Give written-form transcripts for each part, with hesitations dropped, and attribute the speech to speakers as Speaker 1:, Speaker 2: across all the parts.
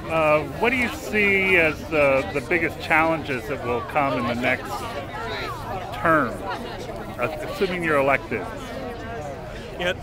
Speaker 1: What do you see as the biggest challenges that will come in the next term, assuming you're elected?
Speaker 2: Yeah,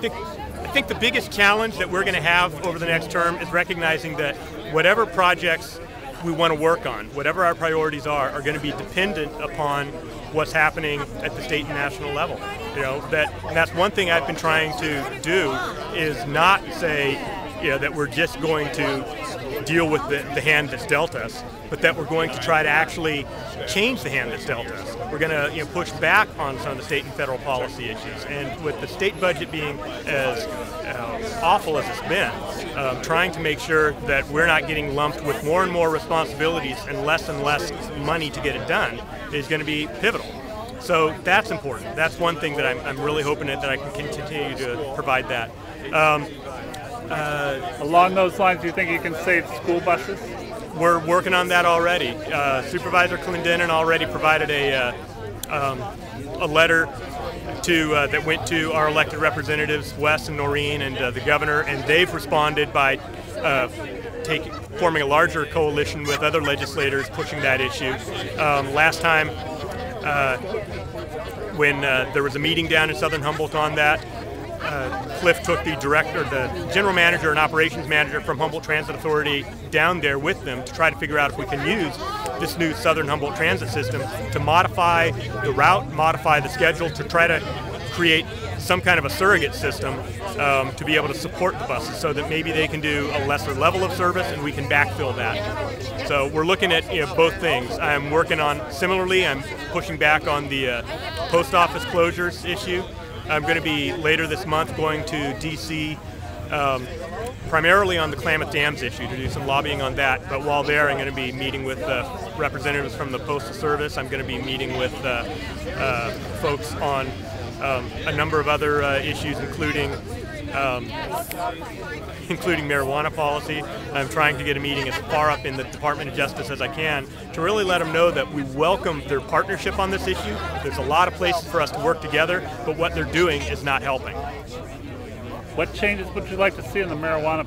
Speaker 2: I think the biggest challenge that we're going to have over the next term is recognizing that whatever projects we want to work on, whatever our priorities are going to be dependent upon what's happening at the state and national level. You know, and that's one thing I've been trying to do is not say, that we're just going to deal with the hand that's dealt us, but that we're going to try to actually change the hand that's dealt us. We're going to push back on some of the state and federal policy issues. And with the state budget being as awful as it's been, trying to make sure that we're not getting lumped with more and more responsibilities and less money to get it done is going to be pivotal. So that's important. That's one thing that I'm really hoping that I can continue to provide that.
Speaker 1: Along those lines, do you think you can save school buses?
Speaker 2: We're working on that already. Supervisor Clendenin already provided a letter that went to our elected representatives, Wes and Noreen, and the governor, and they've responded by forming a larger coalition with other legislators pushing that issue. Last time, when there was a meeting down in southern Humboldt on that, Cliff took the general manager and operations manager from Humboldt Transit Authority down there with them to try to figure out if we can use this new southern Humboldt transit system to modify the route, modify the schedule, to try to create some kind of a surrogate system to be able to support the buses so that maybe they can do a lesser level of service and we can backfill that. So we're looking at both things. I'm working on, similarly, I'm pushing back on the post office closures issue. I'm going to be later this month going to D.C. Primarily on the Klamath Dams issue to do some lobbying on that. But while there, I'm going to be meeting with representatives from the Postal Service. I'm going to be meeting with folks on a number of other issues, including marijuana policy. I'm trying to get a meeting as far up in the Department of Justice as I can to really let them know that we welcome their partnership on this issue. There's a lot of places for us to work together, but what they're doing is not helping.
Speaker 1: What changes would you like to see in the marijuana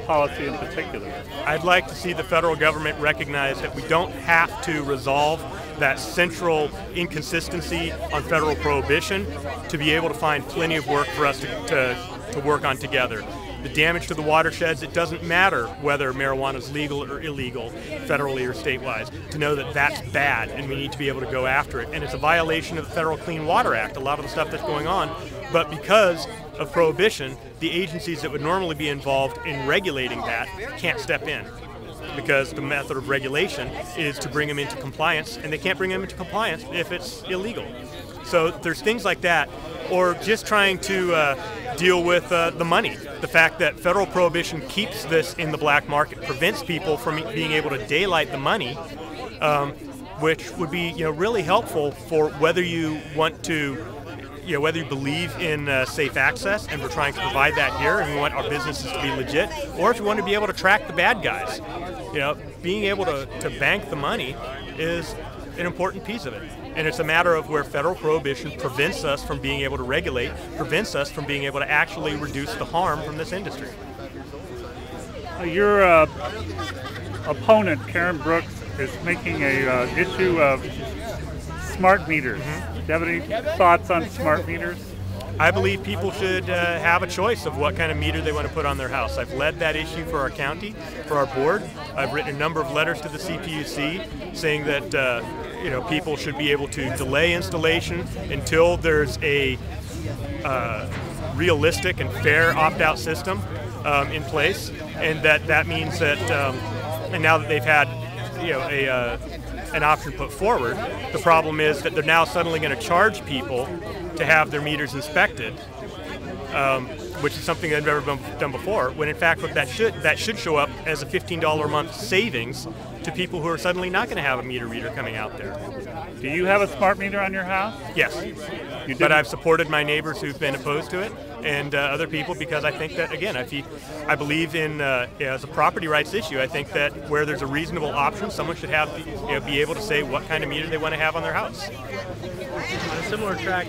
Speaker 1: policy in particular?
Speaker 2: I'd like to see the federal government recognize that we don't have to resolve that central inconsistency on federal prohibition to be able to find plenty of work for us to work on together. The damage to the watersheds, it doesn't matter whether marijuana is legal or illegal, federally or statewide, to know that that's bad and we need to be able to go after it. And it's a violation of the Federal Clean Water Act, a lot of the stuff that's going on. But because of prohibition, the agencies that would normally be involved in regulating that can't step in, because the method of regulation is to bring them into compliance, and they can't bring them into compliance if it's illegal. So there's things like that, or just trying to deal with the money. The fact that federal prohibition keeps this in the black market, prevents people from being able to daylight the money, which would be really helpful for whether you want to, whether you believe in safe access, and we're trying to provide that here, and we want our businesses to be legit, or if you want to be able to track the bad guys. Being able to bank the money is an important piece of it. And it's a matter of where federal prohibition prevents us from being able to regulate, prevents us from being able to actually reduce the harm from this industry.
Speaker 1: Your opponent, Karen Brooks, is making a issue of smart meters. Mm-hmm. Do you have any thoughts on smart meters?
Speaker 2: I believe people should have a choice of what kind of meter they want to put on their house. I've led that issue for our county, for our board. I've written a number of letters to the CPUC saying that people should be able to delay installation until there's a realistic and fair opt-out system in place, and that means that and now that they've had an option put forward, the problem is that they're now suddenly going to charge people to have their meters inspected, which is something they've never done before, when in fact what that should show up as a $15 a month savings to people who are suddenly not going to have a meter reader coming out there.
Speaker 1: Do you have a smart meter on your house?
Speaker 2: Yes, but I've supported my neighbors who've been opposed to it, and other people, because I think that, again, I believe in as a property rights issue. I think that where there's a reasonable option, someone should have be able to say what kind of meter they want to have on their house.
Speaker 3: On a similar track.